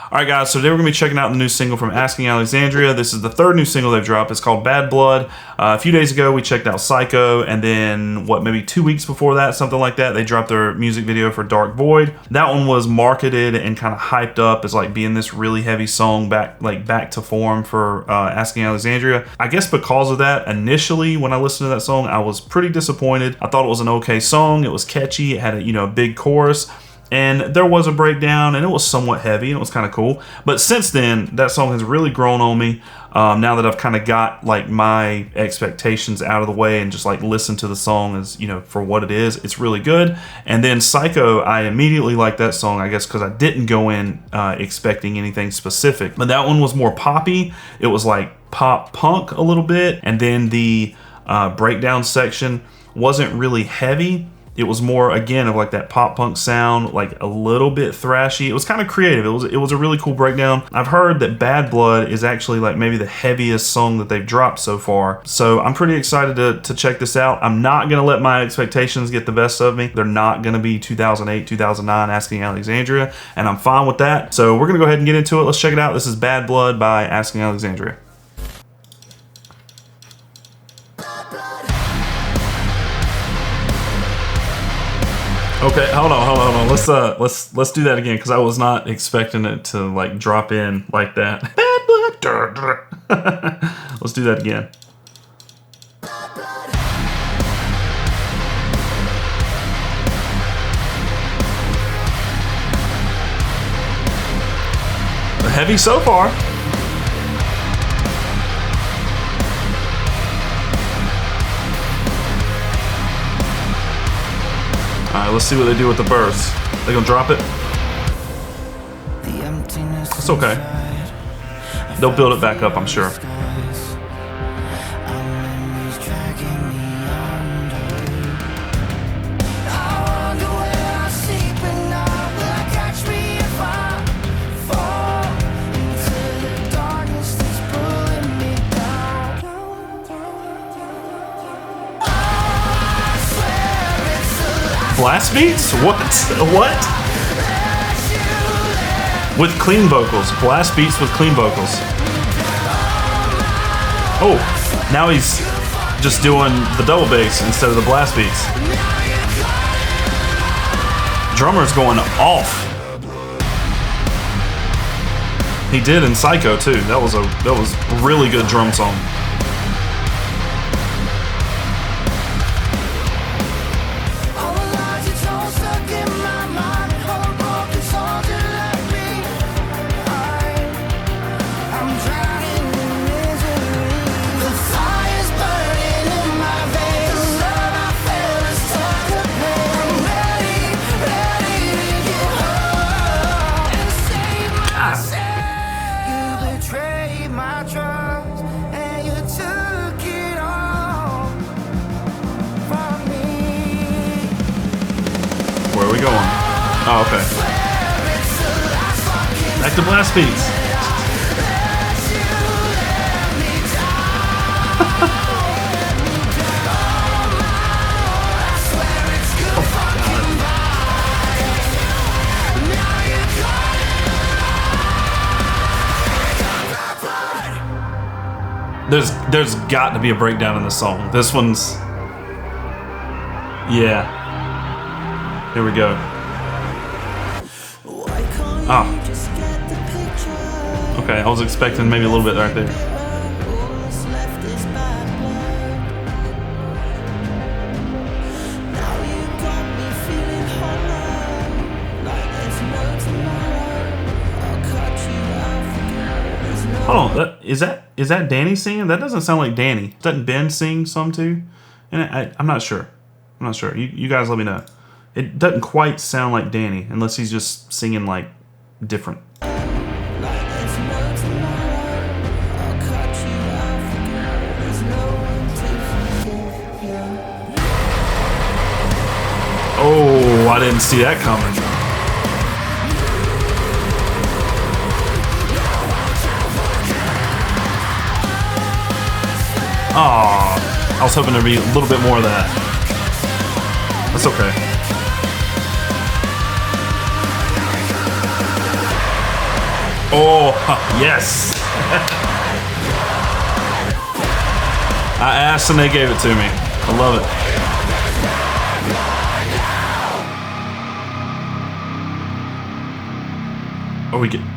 All right, guys, so today we're going to be checking out the new single from Asking Alexandria. This is the third new single they've dropped. It's called Bad Blood. A few days ago, we checked out Psycho, and then, maybe 2 weeks before that, something like that, they dropped their music video for Dark Void. That one was marketed and kind of hyped up as like being this really heavy song back to form for Asking Alexandria. I guess because of that, initially, when I listened to that song, I was pretty disappointed. I thought it was an okay song. It was catchy. It had a big chorus. And there was a breakdown, and it was somewhat heavy, and it was kind of cool. But since then, that song has really grown on me. Now that I've kind of got like my expectations out of the way and just like listened to the song as for what it is, it's really good. And then Psycho, I immediately liked that song, I guess because I didn't go in expecting anything specific. But that one was more poppy. It was like pop punk a little bit, and then the breakdown section wasn't really heavy. It was more, again, of like that pop punk sound, like a little bit thrashy. It was kind of creative. It was a really cool breakdown. I've heard that Bad Blood is actually like maybe the heaviest song that they've dropped so far. So I'm pretty excited to check this out. I'm not going to let my expectations get the best of me. They're not going to be 2008, 2009 Asking Alexandria, and I'm fine with that. So we're going to go ahead and get into it. Let's check it out. This is Bad Blood by Asking Alexandria. Okay, hold on. Let's do that again because I was not expecting it to like drop in like that. Bad blood. Let's do that again. Heavy so far. Alright, let's see what they do with the verse. They gonna drop it? It's okay. They'll build it back up, I'm sure. Blast beats? What? With clean vocals. Blast beats with clean vocals. Oh, now he's just doing the double bass instead of the blast beats. Drummer's going off. He did in Psycho too. That was a really good drum song. Where are we going? Oh, okay. Back to blast beats. There's got to be a breakdown in the song. This one's, yeah. Here we go. Ah. Okay, I was expecting maybe a little bit right there. Hold on, is that Danny singing? That doesn't sound like Danny. Doesn't Ben sing some too? And I'm not sure. I'm not sure. You guys let me know. It doesn't quite sound like Danny unless he's just singing like different. Oh, I didn't see that coming. Aw, I was hoping there'd be a little bit more of that. That's okay. Oh, yes. I asked and they gave it to me. I love it.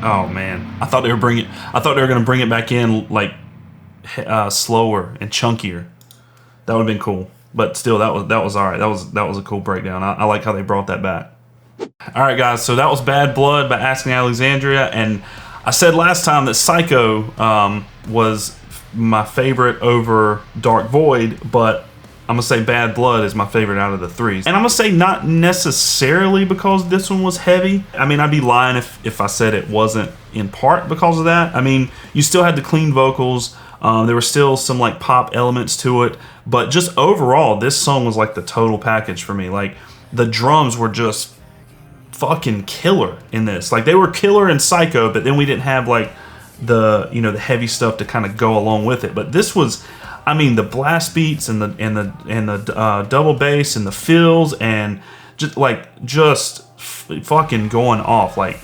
Oh man, I thought they were gonna bring it back in like slower and chunkier. That would have been cool. But still, that was all right. That was a cool breakdown. I like how they brought that back. All right, guys. So that was Bad Blood by Asking Alexandria, and I said last time that Psycho was my favorite over Dark Void, but I'm gonna say Bad Blood is my favorite out of the three. And I'm gonna say not necessarily because this one was heavy. I mean, I'd be lying if I said it wasn't in part because of that. I mean, you still had the clean vocals. There were still some like pop elements to it, but just overall, this song was like the total package for me. Like the drums were just fucking killer in this. Like they were killer in Psycho, but then we didn't have like the the heavy stuff to kind of go along with it. But this was, I mean, the blast beats and the double bass and the fills and just fucking going off. Like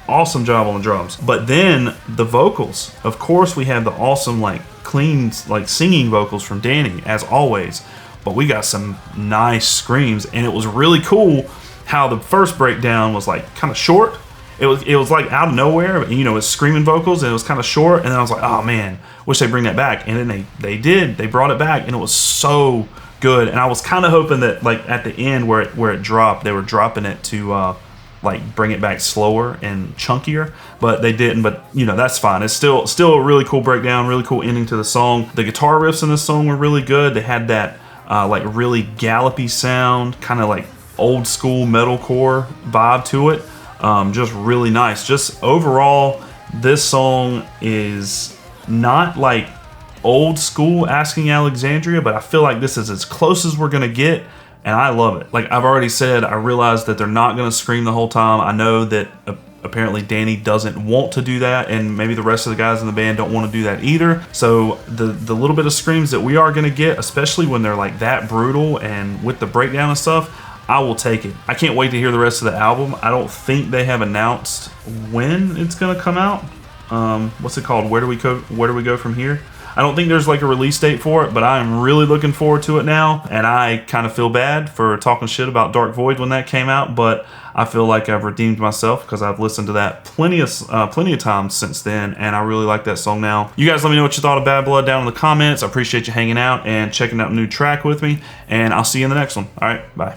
awesome job on the drums. But then the vocals, of course, we have the awesome like clean like singing vocals from Danny as always. But we got some nice screams, and it was really cool how the first breakdown was like kind of short. It was like out of nowhere, it's screaming vocals, and it was kind of short. And then I was like, oh man, wish they bring that back. And then they did. They brought it back, and it was so good. And I was kind of hoping that like at the end where it dropped, they were dropping it to like bring it back slower and chunkier, but they didn't. But that's fine. It's still a really cool breakdown, really cool ending to the song. The guitar riffs in this song were really good. They had that like really gallopy sound, kind of like old school metalcore vibe to it. Just really nice. Just overall, this song is not like old school Asking Alexandria, but I feel like this is as close as we're gonna get, and I love it. Like I've already said, I realize that they're not gonna scream the whole time. I know that apparently Danny doesn't want to do that, and maybe the rest of the guys in the band don't want to do that either. So the little bit of screams that we are gonna get, especially when they're like that brutal and with the breakdown and stuff, I will take it. I can't wait to hear the rest of the album. I don't think they have announced when it's gonna come out. What's it called? Where do we go from here? I don't think there's like a release date for it, but I am really looking forward to it now. And I kind of feel bad for talking shit about Dark Void when that came out, but I feel like I've redeemed myself because I've listened to that plenty of times since then, and I really like that song now. You guys let me know what you thought of Bad Blood down in the comments. I appreciate you hanging out and checking out a new track with me, and I'll see you in the next one. All right, bye.